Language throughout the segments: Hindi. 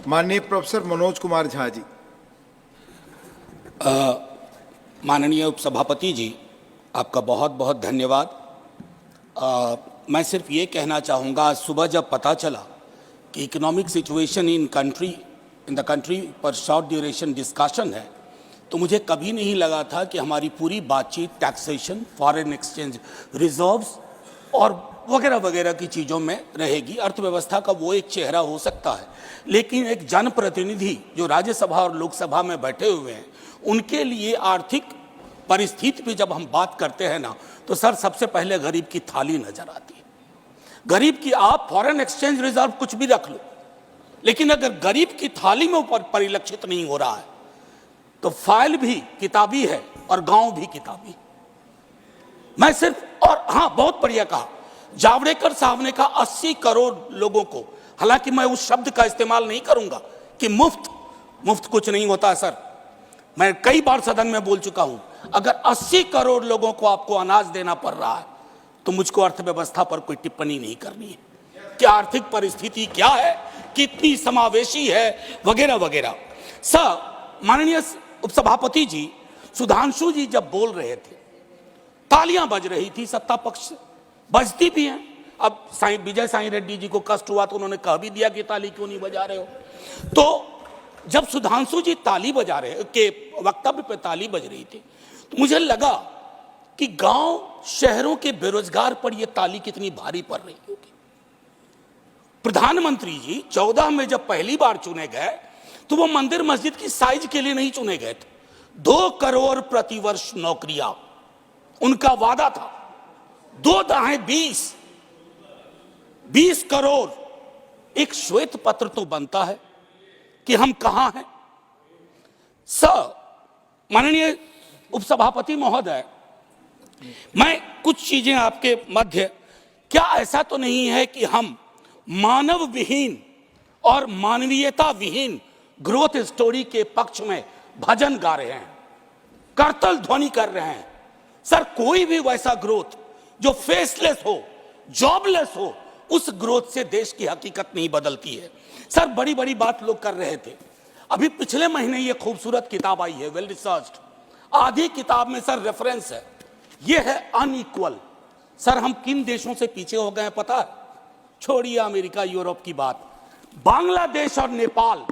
माननीय प्रोफेसर मनोज कुमार झा जी। माननीय उपसभापति जी, आपका बहुत बहुत धन्यवाद। मैं सिर्फ ये कहना चाहूँगा, आज सुबह जब पता चला कि economic situation in the country पर शॉर्ट ड्यूरेशन डिस्कशन है, तो मुझे कभी नहीं लगा था कि हमारी पूरी बातचीत टैक्सेशन, फॉरेन एक्सचेंज रिजर्व्स और वगैरह वगैरह की चीज़ों में रहेगी। अर्थव्यवस्था का वो एक चेहरा हो सकता है, लेकिन एक जनप्रतिनिधि जो राज्यसभा और लोकसभा में बैठे हुए हैं, उनके लिए आर्थिक परिस्थिति पे जब हम बात करते हैं ना, तो सर सबसे पहले गरीब की थाली नजर आती है। गरीब की, आप फॉरेन एक्सचेंज रिजर्व कुछ भी रख लो, लेकिन अगर गरीब की थाली में ऊपर परिलक्षित नहीं हो रहा है तो फाइल भी किताबी है और गांव भी किताबी। मैं सिर्फ, और हाँ, बहुत बढ़िया कहा जावड़ेकर साहब ने कहा 80 करोड़ लोगों को, हालांकि मैं उस शब्द का इस्तेमाल नहीं करूंगा कि मुफ्त कुछ नहीं होता सर। मैं कई बार सदन में बोल चुका हूं, अगर 80 करोड़ लोगों को आपको अनाज देना पड़ रहा है तो मुझको अर्थव्यवस्था पर कोई टिप्पणी नहीं करनी है कि आर्थिक परिस्थिति क्या है, कितनी समावेशी है, वगैरह वगैरह। सर, माननीय उपसभापति जी, सुधांशु जी जब बोल रहे थे, तालियां बज रही थी सत्ता पक्ष से, बजती भी हैं। अब विजय साई रेड्डी जी को कष्ट हुआ तो उन्होंने कह भी दिया कि ताली क्यों नहीं बजा रहे हो। तो जब सुधांशु जी ताली बजा रहे के वक्तव्य पे ताली बज रही थी, तो मुझे लगा कि गांव शहरों के बेरोजगार पर यह ताली कितनी भारी पड़ रही होगी। प्रधानमंत्री जी 14 में जब पहली बार चुने गए तो वो मंदिर मस्जिद की साइज के लिए नहीं चुने गए थे। 2 करोड़ प्रतिवर्ष नौकरियां उनका वादा था। 2 दाएं 20 करोड़। एक श्वेत पत्र तो बनता है कि हम कहां हैं। सर, माननीय उपसभापति महोदय, मैं कुछ चीजें आपके मध्य, क्या ऐसा तो नहीं है कि हम मानव विहीन और मानवीयता विहीन ग्रोथ स्टोरी के पक्ष में भजन गा रहे हैं, करतल ध्वनि कर रहे हैं? सर, कोई भी वैसा ग्रोथ जो फेसलेस हो, जॉबलेस हो, उस ग्रोथ से देश की हकीकत नहीं बदलती है। सर, बड़ी बड़ी बात लोग कर रहे थे। अभी पिछले महीने ये खूबसूरत किताब आई है, वेल रिसर्च्ड। आधी किताब में सर रेफरेंस है, ये है अनइक्वल। सर, हम किन देशों से पीछे हो गए हैं पता है? छोड़िए अमेरिका यूरोप की बात, बांग्लादेश और नेपाल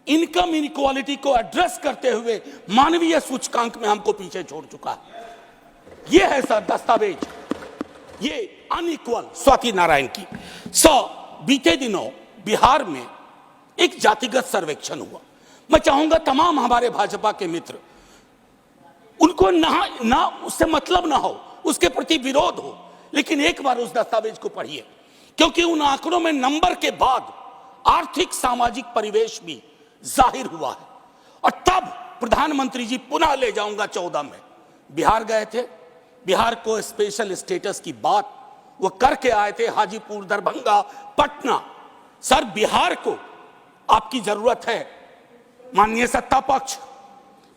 इनकम इनइक्वालिटी को एड्रेस करते हुए मानवीय सूचकांक में हमको पीछे छोड़ चुका है। ये है सर दस्तावेज, ये अनइक्वल स्वाति नारायण की। बीते दिनों बिहार में एक जातिगत सर्वेक्षण हुआ। मैं चाहूंगा तमाम हमारे भाजपा के मित्र, उनको ना उससे मतलब ना हो, उसके प्रति विरोध हो, लेकिन एक बार उस दस्तावेज को पढ़िए, क्योंकि उन आंकड़ों में नंबर के बाद आर्थिक सामाजिक परिवेश भी जाहिर हुआ है। और तब प्रधानमंत्री जी, पुनः ले जाऊंगा 14 में बिहार गए थे, बिहार को स्पेशल स्टेटस की बात वो करके आए थे, हाजीपुर, दरभंगा, पटना। सर, बिहार को आपकी जरूरत है माननीय सत्ता पक्ष।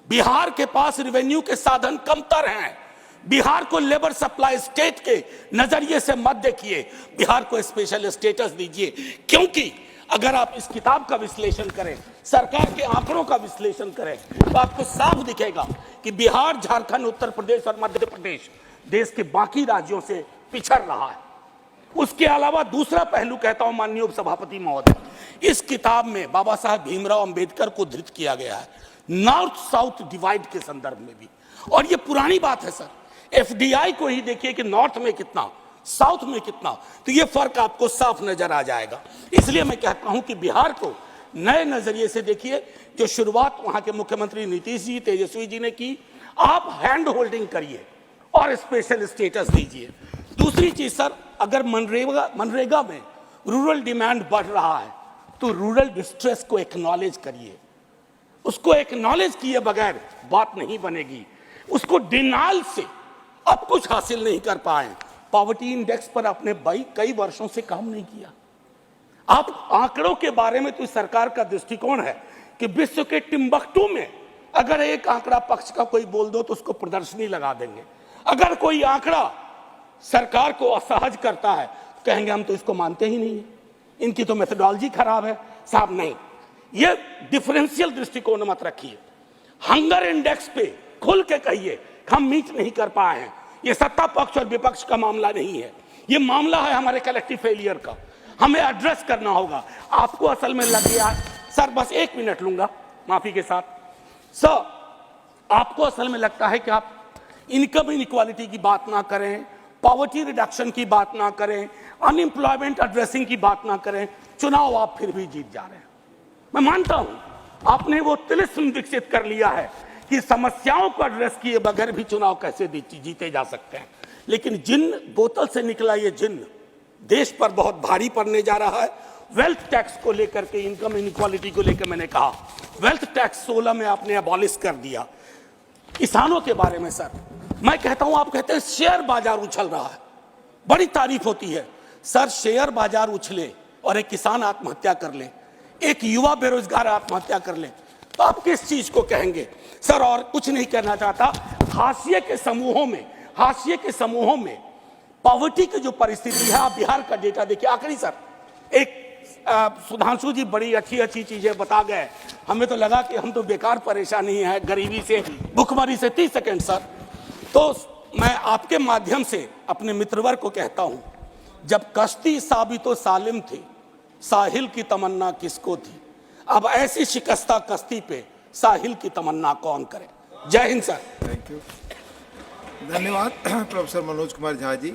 बिहार के पास रेवेन्यू के साधन कमतर हैं। बिहार को लेबर सप्लाई स्टेट के नजरिए से मत देखिए, बिहार को स्पेशल स्टेटस दीजिए। क्योंकि अगर आप इस किताब का विश्लेषण करें, सरकार के आंकड़ों का विश्लेषण करें, तो आपको साफ दिखेगा कि बिहार, झारखंड, उत्तर प्रदेश और मध्य प्रदेश देश के बाकी राज्यों से पिछड़ रहा है। उसके अलावा दूसरा पहलू कहता हूं माननीय उपसभापति महोदय, इस किताब में बाबा साहब भीमराव अंबेडकर को धृत किया गया है, नॉर्थ साउथ डिवाइड के संदर्भ में भी। और ये पुरानी बात है सर, एफडीआई को ही देखिए कि नॉर्थ में कितना, साउथ में कितना, तो ये फर्क आपको साफ नजर आ जाएगा। इसलिए मैं कहता हूं कि बिहार को नए नजरिए से देखिए। जो शुरुआत वहां के मुख्यमंत्री नीतीश जी, तेजस्वी जी ने की, आप हैंड होल्डिंग करिए और स्पेशल स्टेटस दीजिए। दूसरी चीज सर, अगर मनरेगा में रूरल डिमांड बढ़ रहा है तो रूरल डिस्ट्रेस को एक्नॉलेज करिए। उसको एक्नॉलेज किए बगैर बात नहीं बनेगी। उसको डिनाइल से अब कुछ हासिल नहीं कर पाए। पॉवर्टी इंडेक्स पर आपने कई वर्षों से काम नहीं किया। आप आंकड़ों के बारे में तो सरकार का दृष्टिकोण है कि विश्व के टिम्बकटू में अगर एक आंकड़ा पक्ष का कोई बोल दो तो उसको प्रदर्शनी लगा देंगे। अगर कोई आंकड़ा सरकार को असहज करता है तो कहेंगे हम तो इसको मानते ही नहीं है, इनकी तो मेथोडोलॉजी खराब है। साहब नहीं, ये डिफरेंशियल दृष्टिकोण मत रखिए। हंगर इंडेक्स पे खुल के कहिए हम मीट नहीं कर पाए हैं। ये सत्ता पक्ष और विपक्ष का मामला नहीं है, ये मामला है हमारे कलेक्टिव फेलियर का। हमें एड्रेस करना होगा। आपको असल में लग गया सर, बस 1 मिनट लूंगा माफी के साथ। सर, आपको असल में लगता है कि आप इनकम इनइक्वालिटी की बात ना करें, पॉवर्टी रिडक्शन की बात ना करें, अनएम्प्लॉयमेंट एड्रेसिंग की बात ना करें, चुनाव आप फिर भी जीत जा रहे हैं। मैं मानता हूं आपने वो तिलिस्म विकसित कर लिया है कि समस्याओं को एड्रेस किए बगैर भी चुनाव कैसे जीते जा सकते हैं। लेकिन जिन बोतल से निकला ये जिन देश पर बहुत भारी पड़ने जा रहा है। वेल्थ टैक्स को लेकर के, इनकम इनइक्वालिटी को लेकर मैंने कहा वेल्थ टैक्स 16 में आपने अबॉलिश कर दिया। किसानों के बारे में सर मैं कहता हूं, आप कहते हैं शेयर बाजार उछल रहा है, बड़ी तारीफ होती है सर। शेयर बाजार उछले और एक किसान आत्महत्या कर ले, एक युवा बेरोजगार आत्महत्या कर ले, तो आप किस चीज को कहेंगे सर? और कुछ नहीं कहना चाहता। हाशिए के समूहों में पॉवर्टी की जो परिस्थिति है, आप बिहार का डेटा देखिए। आखिरी सर, एक सुधांशु जी बड़ी अच्छी चीजें बता गए, हमें तो लगा कि हम तो बेकार परेशानी है गरीबी से, भुखमरी से। 30 सेकंड सर। तो मैं आपके माध्यम से अपने मित्रवर्ग को कहता हूं, जब कश्ती साबितो सालिम थी, साहिल की तमन्ना किसको थी? अब ऐसी शिकस्ता कश्ती पे साहिल की तमन्ना कौन करे? जय हिंद सर। थैंक यू, धन्यवाद प्रोफेसर मनोज कुमार झा जी।